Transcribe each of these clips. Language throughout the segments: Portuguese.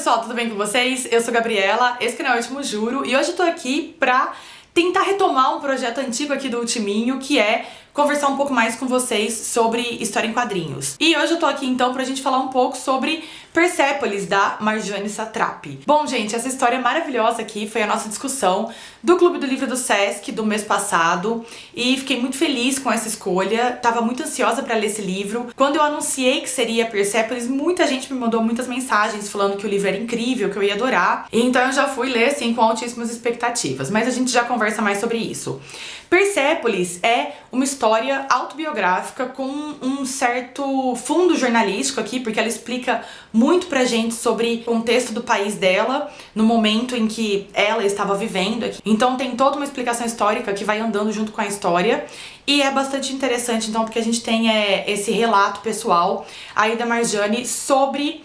pessoal, tudo bem com vocês? Eu sou Gabriela, esse canal é o Último Juro e hoje eu tô aqui pra tentar retomar um projeto antigo aqui do Ultiminho, que é conversar um pouco mais com vocês sobre história em quadrinhos. E hoje eu tô aqui então pra gente falar um pouco sobre Persépolis, da Marjane Satrapi. Bom, gente, essa história maravilhosa aqui foi a nossa discussão do Clube do Livro do Sesc do mês passado e fiquei muito feliz com essa escolha, tava muito ansiosa pra ler esse livro. Quando eu anunciei que seria Persépolis, muita gente me mandou muitas mensagens falando que o livro era incrível, que eu ia adorar, e então eu já fui ler assim com altíssimas expectativas, mas a gente já conversa mais sobre isso. Persépolis é uma história autobiográfica com um certo fundo jornalístico aqui, porque ela explica muito pra gente sobre o contexto do país dela, no momento em que ela estava vivendo aqui. Então tem toda uma explicação histórica que vai andando junto com a história, e é bastante interessante então porque a gente tem esse relato pessoal aí da Marjane sobre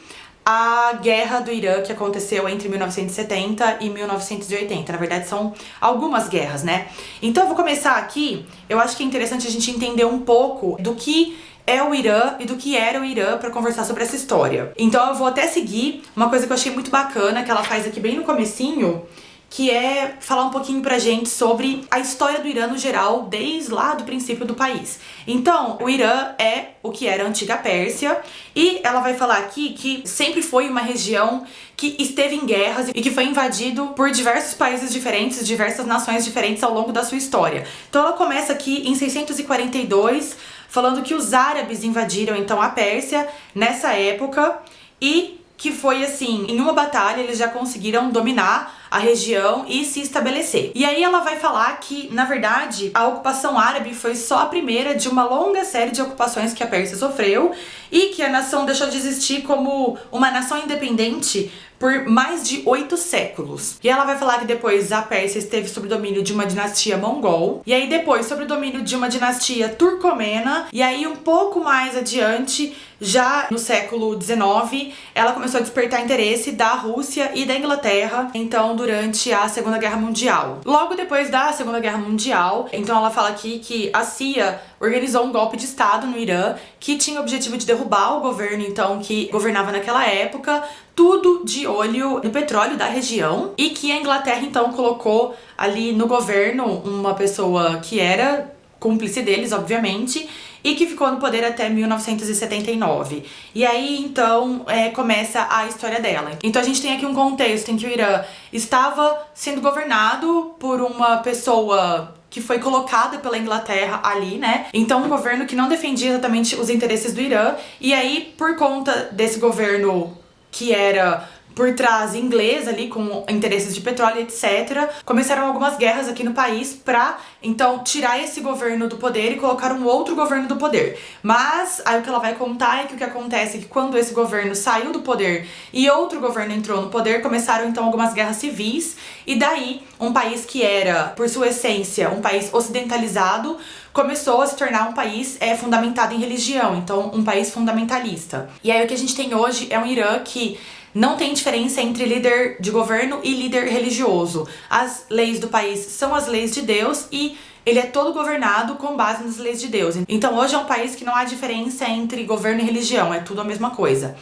a guerra do Irã que aconteceu entre 1970 e 1980. Na verdade, são algumas guerras, né? Então eu vou começar aqui. Eu acho que é interessante a gente entender um pouco do que é o Irã e do que era o Irã pra conversar sobre essa história. Então eu vou até seguir uma coisa que eu achei muito bacana, que ela faz aqui bem no comecinho, que é falar um pouquinho pra gente sobre a história do Irã no geral, desde lá do princípio do país. Então, o Irã é o que era a antiga Pérsia, e ela vai falar aqui que sempre foi uma região que esteve em guerras e que foi invadido por diversos países diferentes, diversas nações diferentes ao longo da sua história. Então ela começa aqui em 642, falando que os árabes invadiram então a Pérsia nessa época e que foi assim, em uma batalha eles já conseguiram dominar a região e se estabelecer. E aí ela vai falar que, na verdade, a ocupação árabe foi só a primeira de uma longa série de ocupações que a Pérsia sofreu e que a nação deixou de existir como uma nação independente por mais de 8 séculos. E ela vai falar que depois a Pérsia esteve sob o domínio de uma dinastia mongol, e aí depois sob o domínio de uma dinastia turcomena, e aí um pouco mais adiante, já no século XIX, ela começou a despertar interesse da Rússia e da Inglaterra, então durante a Segunda Guerra Mundial. Logo depois da Segunda Guerra Mundial, então ela fala aqui que a CIA organizou um golpe de estado no Irã que tinha o objetivo de derrubar o governo então que governava naquela época, tudo de olho no petróleo da região, e que a Inglaterra então colocou ali no governo uma pessoa que era cúmplice deles, obviamente, e que ficou no poder até 1979. E aí, então, começa a história dela. Então a gente tem aqui um contexto em que o Irã estava sendo governado por uma pessoa que foi colocada pela Inglaterra ali, né? Então um governo que não defendia exatamente os interesses do Irã, e aí, por conta desse governo que era por trás inglês ali, com interesses de petróleo, etc. Começaram algumas guerras aqui no país pra, então, tirar esse governo do poder e colocar um outro governo do poder. Mas, aí o que ela vai contar é que o que acontece é que quando esse governo saiu do poder e outro governo entrou no poder, começaram, então, algumas guerras civis, e daí, um país que era, por sua essência, um país ocidentalizado, começou a se tornar um país fundamentado em religião, então, um país fundamentalista. E aí, o que a gente tem hoje é um Irã que não tem diferença entre líder de governo e líder religioso. As leis do país são as leis de Deus e ele é todo governado com base nas leis de Deus. Então hoje é um país que não há diferença entre governo e religião, é tudo a mesma coisa.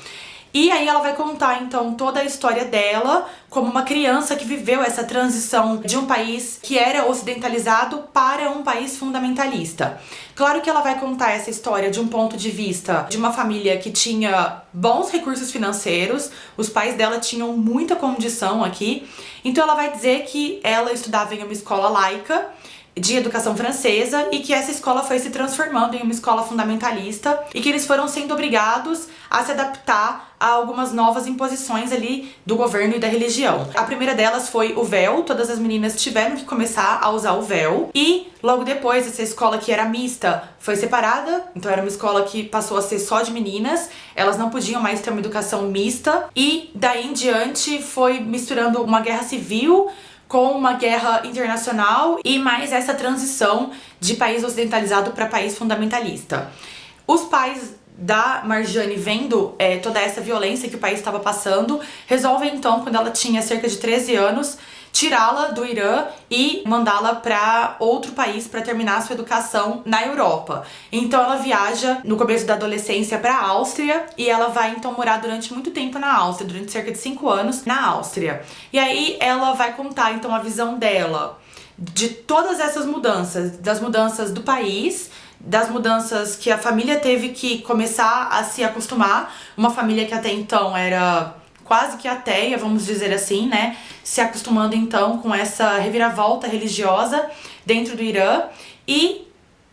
E aí ela vai contar então toda a história dela como uma criança que viveu essa transição de um país que era ocidentalizado para um país fundamentalista. Claro que ela vai contar essa história de um ponto de vista de uma família que tinha bons recursos financeiros, os pais dela tinham muita condição aqui, então ela vai dizer que ela estudava em uma escola laica de educação francesa e que essa escola foi se transformando em uma escola fundamentalista e que eles foram sendo obrigados a se adaptar a algumas novas imposições ali do governo e da religião. A primeira delas foi o véu, todas as meninas tiveram que começar a usar o véu, e logo depois essa escola que era mista foi separada, então era uma escola que passou a ser só de meninas, elas não podiam mais ter uma educação mista, e daí em diante foi misturando uma guerra civil com uma guerra internacional e mais essa transição de país ocidentalizado para país fundamentalista. Os pais da Marjane, vendo toda essa violência que o país estava passando, resolvem então, quando ela tinha cerca de 13 anos, tirá-la do Irã e mandá-la para outro país para terminar sua educação na Europa. Então ela viaja no começo da adolescência para a Áustria e ela vai então morar durante muito tempo na Áustria, durante cerca de 5 anos na Áustria. E aí ela vai contar então a visão dela de todas essas mudanças, das mudanças do país, das mudanças que a família teve que começar a se acostumar, uma família que até então era quase que ateia, vamos dizer assim, né? Se acostumando então com essa reviravolta religiosa dentro do Irã e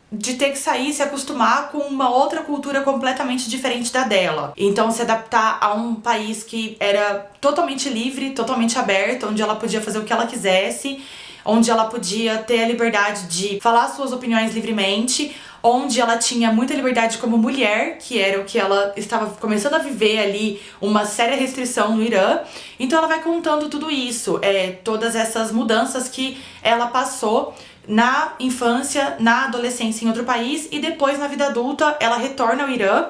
de ter que sair, se acostumar com uma outra cultura completamente diferente da dela. Então se adaptar a um país que era totalmente livre, totalmente aberto, onde ela podia fazer o que ela quisesse, onde ela podia ter a liberdade de falar suas opiniões livremente, onde ela tinha muita liberdade como mulher, que era o que ela estava começando a viver ali, uma séria restrição no Irã. Então ela vai contando tudo isso, todas essas mudanças que ela passou na infância, na adolescência em outro país e depois na vida adulta ela retorna ao Irã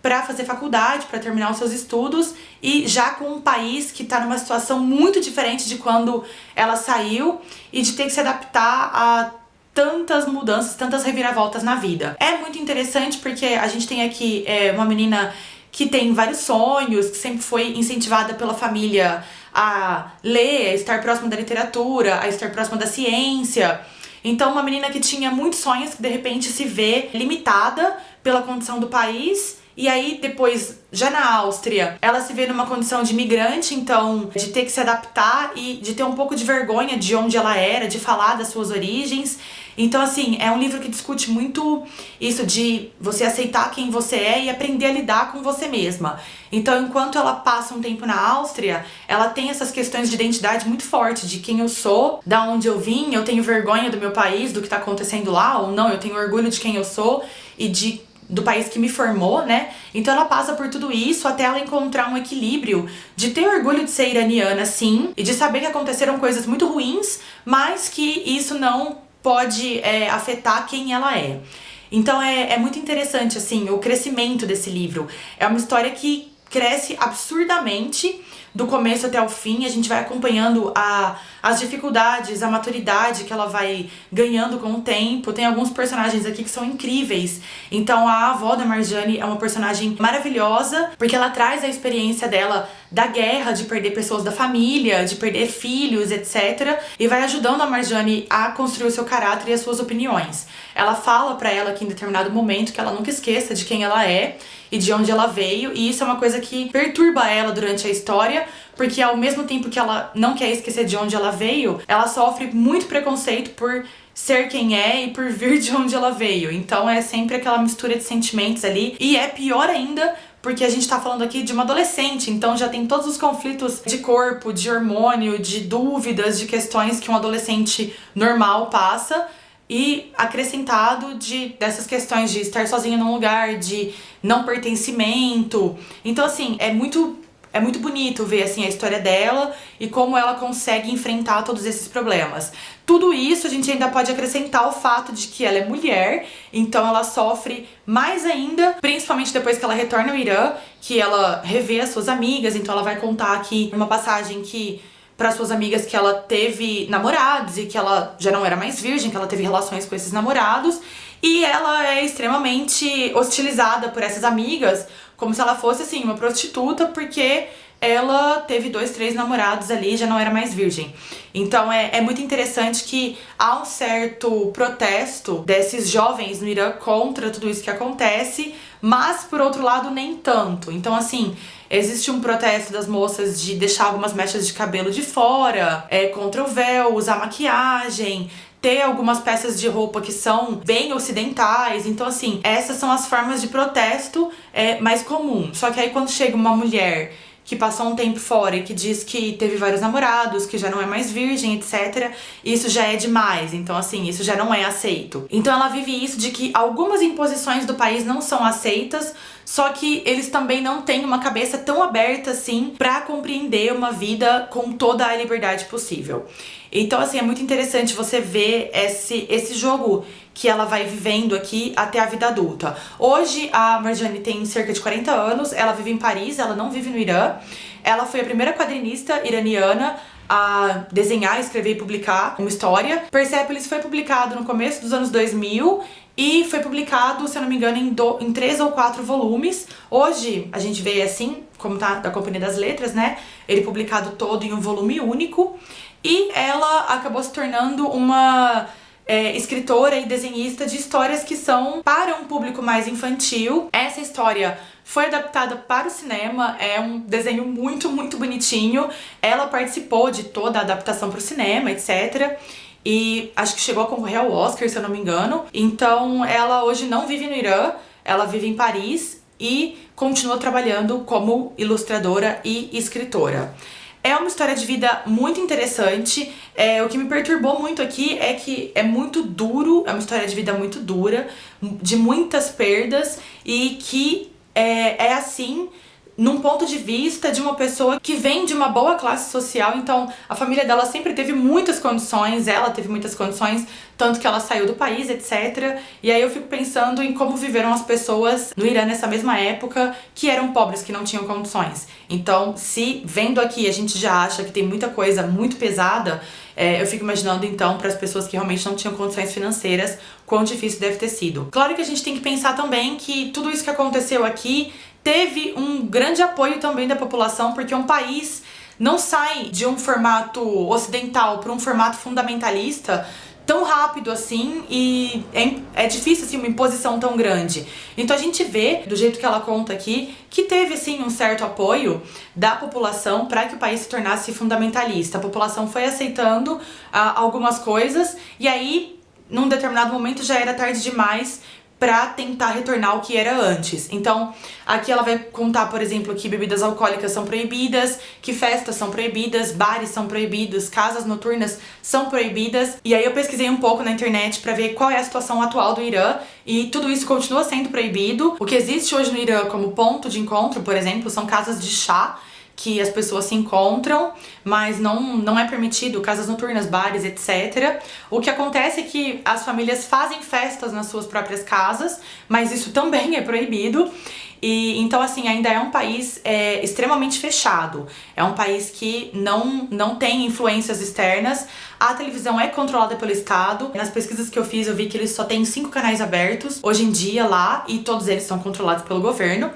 para fazer faculdade, para terminar os seus estudos e já com um país que tá numa situação muito diferente de quando ela saiu e de ter que se adaptar a tantas mudanças, tantas reviravoltas na vida. É muito interessante porque a gente tem aqui uma menina que tem vários sonhos, que sempre foi incentivada pela família a ler, a estar próxima da literatura, a estar próxima da ciência. Então uma menina que tinha muitos sonhos que de repente se vê limitada pela condição do país. E aí, depois, já na Áustria, ela se vê numa condição de imigrante, então, de ter que se adaptar e de ter um pouco de vergonha de onde ela era, de falar das suas origens. Então, assim, é um livro que discute muito isso de você aceitar quem você é e aprender a lidar com você mesma. Então, enquanto ela passa um tempo na Áustria, ela tem essas questões de identidade muito forte, de quem eu sou, da onde eu vim, eu tenho vergonha do meu país, do que tá acontecendo lá, ou não, eu tenho orgulho de quem eu sou e do país que me formou, né? Então ela passa por tudo isso até ela encontrar um equilíbrio de ter orgulho de ser iraniana, sim, e de saber que aconteceram coisas muito ruins, mas que isso não pode afetar quem ela é. Então é muito interessante, assim, o crescimento desse livro. É uma história que cresce absurdamente do começo até o fim, a gente vai acompanhando as dificuldades, a maturidade que ela vai ganhando com o tempo. Tem alguns personagens aqui que são incríveis. Então a avó da Marjane é uma personagem maravilhosa, porque ela traz a experiência dela da guerra, de perder pessoas da família, de perder filhos, etc. E vai ajudando a Marjane a construir o seu caráter e as suas opiniões. Ela fala pra ela que em determinado momento que ela nunca esqueça de quem ela é e de onde ela veio, e isso é uma coisa que perturba ela durante a história, porque ao mesmo tempo que ela não quer esquecer de onde ela veio, ela sofre muito preconceito por ser quem é e por vir de onde ela veio. Então é sempre aquela mistura de sentimentos ali, e é pior ainda porque a gente tá falando aqui de uma adolescente, então já tem todos os conflitos de corpo, de hormônio, de dúvidas, de questões que um adolescente normal passa, e acrescentado dessas questões de estar sozinha num lugar, de não pertencimento. Então, assim, é muito bonito ver, assim, a história dela e como ela consegue enfrentar todos esses problemas. Tudo isso a gente ainda pode acrescentar o fato de que ela é mulher, então ela sofre mais ainda, principalmente depois que ela retorna ao Irã, que ela revê as suas amigas. Então ela vai contar aqui uma passagem que para suas amigas que ela teve namorados e que ela já não era mais virgem, que ela teve relações com esses namorados, e ela é extremamente hostilizada por essas amigas, como se ela fosse, assim, uma prostituta, porque ela teve 2, 3 namorados ali e já não era mais virgem. Então é muito interessante que há um certo protesto desses jovens no Irã contra tudo isso que acontece, mas por outro lado nem tanto. Então, assim, existe um protesto das moças de deixar algumas mechas de cabelo de fora, contra o véu, usar maquiagem, ter algumas peças de roupa que são bem ocidentais. Então, assim, essas são as formas de protesto mais comuns. Só que aí quando chega uma mulher que passou um tempo fora e que diz que teve vários namorados, que já não é mais virgem, etc., isso já é demais. Então, assim, isso já não é aceito. Então ela vive isso de que algumas imposições do país não são aceitas, só que eles também não têm uma cabeça tão aberta assim pra compreender uma vida com toda a liberdade possível. Então, assim, é muito interessante você ver esse jogo que ela vai vivendo aqui até a vida adulta. Hoje, a Marjane tem cerca de 40 anos, ela vive em Paris, ela não vive no Irã. Ela foi a primeira quadrinista iraniana a desenhar, escrever e publicar uma história. Persepolis foi publicado no começo dos anos 2000 e foi publicado, se eu não me engano, em 3 ou 4 volumes. Hoje a gente vê assim, como tá da Companhia das Letras, né? Ele publicado todo em um volume único. E ela acabou se tornando uma escritora e desenhista de histórias que são para um público mais infantil. Essa história foi adaptada para o cinema, é um desenho muito, muito bonitinho. Ela participou de toda a adaptação para o cinema, etc. E acho que chegou a concorrer ao Oscar, se eu não me engano. Então ela hoje não vive no Irã, ela vive em Paris e continua trabalhando como ilustradora e escritora. É uma história de vida muito interessante. O que me perturbou muito aqui é que é muito duro, é uma história de vida muito dura, de muitas perdas, e que é assim num ponto de vista de uma pessoa que vem de uma boa classe social. Então a família dela sempre teve muitas condições, ela teve muitas condições, tanto que ela saiu do país, etc. E aí eu fico pensando em como viveram as pessoas no Irã nessa mesma época, que eram pobres, que não tinham condições. Então, se vendo aqui a gente já acha que tem muita coisa muito pesada, eu fico imaginando então para as pessoas que realmente não tinham condições financeiras, quão difícil deve ter sido. Claro que a gente tem que pensar também que tudo isso que aconteceu aqui teve um grande apoio também da população, porque um país não sai de um formato ocidental para um formato fundamentalista tão rápido assim, e é difícil assim uma imposição tão grande. Então a gente vê, do jeito que ela conta aqui, que teve assim um certo apoio da população para que o país se tornasse fundamentalista. A população foi aceitando algumas coisas, e aí num determinado momento já era tarde demais pra tentar retornar ao que era antes. Então, aqui ela vai contar, por exemplo, que bebidas alcoólicas são proibidas, que festas são proibidas, bares são proibidos, casas noturnas são proibidas. E aí eu pesquisei um pouco na internet pra ver qual é a situação atual do Irã, e tudo isso continua sendo proibido. O que existe hoje no Irã como ponto de encontro, por exemplo, são casas de chá, que as pessoas se encontram, mas não é permitido casas noturnas, bares, etc. O que acontece é que as famílias fazem festas nas suas próprias casas, mas isso também é proibido. E então, assim, ainda é um país extremamente fechado. É um país que não tem influências externas. A televisão é controlada pelo Estado. Nas pesquisas que eu fiz, eu vi que eles só têm 5 canais abertos hoje em dia lá, e todos eles são controlados pelo governo.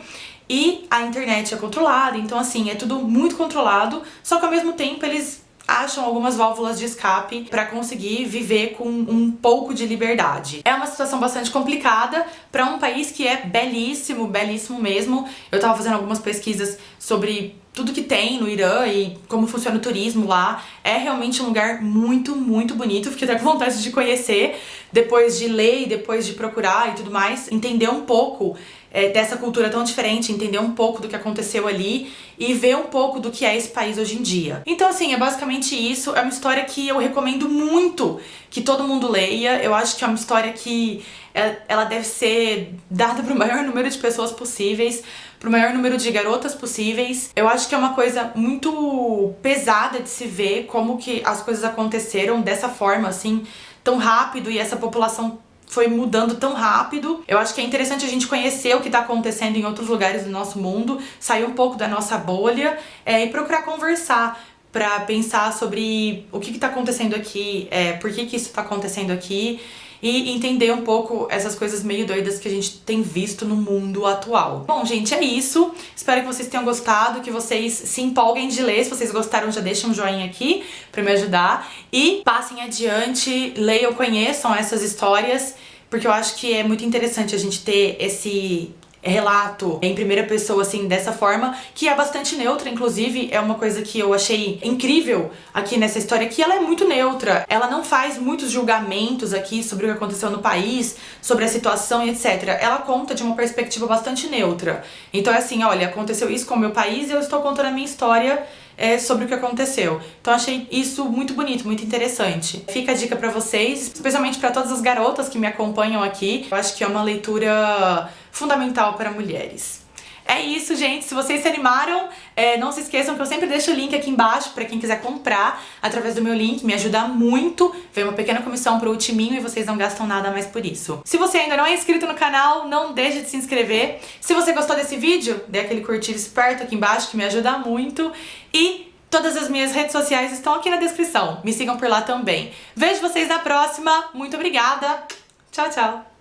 E a internet é controlada, então assim, é tudo muito controlado, só que ao mesmo tempo eles acham algumas válvulas de escape pra conseguir viver com um pouco de liberdade. É uma situação bastante complicada pra um país que é belíssimo, belíssimo mesmo. Eu tava fazendo algumas pesquisas sobre tudo que tem no Irã e como funciona o turismo lá. É realmente um lugar muito, muito bonito. Fiquei até com vontade de conhecer, depois de ler e depois de procurar e tudo mais, entender um pouco dessa cultura tão diferente, entender um pouco do que aconteceu ali e ver um pouco do que é esse país hoje em dia. Então assim, é basicamente isso. É uma história que eu recomendo muito que todo mundo leia. Eu acho que é uma história que ela deve ser dada para o maior número de pessoas possíveis, para o maior número de garotas possíveis. Eu acho que é uma coisa muito pesada de se ver como que as coisas aconteceram dessa forma, assim, tão rápido, e essa população foi mudando tão rápido. Eu acho que é interessante a gente conhecer o que tá acontecendo em outros lugares do nosso mundo, sair um pouco da nossa bolha e procurar conversar pra pensar sobre o que tá acontecendo aqui, por que isso tá acontecendo aqui, e entender um pouco essas coisas meio doidas que a gente tem visto no mundo atual. Bom, gente, é isso. Espero que vocês tenham gostado, que vocês se empolguem de ler. Se vocês gostaram, já deixem um joinha aqui pra me ajudar. E passem adiante, leiam, conheçam essas histórias, porque eu acho que é muito interessante a gente ter esse relato em primeira pessoa, assim, dessa forma, que é bastante neutra. Inclusive, é uma coisa que eu achei incrível aqui nessa história, que ela é muito neutra. Ela não faz muitos julgamentos aqui sobre o que aconteceu no país, sobre a situação e etc. Ela conta de uma perspectiva bastante neutra. Então é assim, olha, aconteceu isso com o meu país e eu estou contando a minha história sobre o que aconteceu. Então achei isso muito bonito, muito interessante. Fica a dica pra vocês, especialmente pra todas as garotas que me acompanham aqui. Eu acho que é uma leitura fundamental para mulheres. É isso, gente. Se vocês se animaram, não se esqueçam que eu sempre deixo o link aqui embaixo pra quem quiser comprar através do meu link. Me ajuda muito. Vem uma pequena comissão pro Timinho e vocês não gastam nada mais por isso. Se você ainda não é inscrito no canal, não deixe de se inscrever. Se você gostou desse vídeo, dê aquele curtir esperto aqui embaixo que me ajuda muito. E Todas as minhas redes sociais estão aqui na descrição. Me sigam por lá também. Vejo vocês na próxima. Muito obrigada. Tchau, tchau.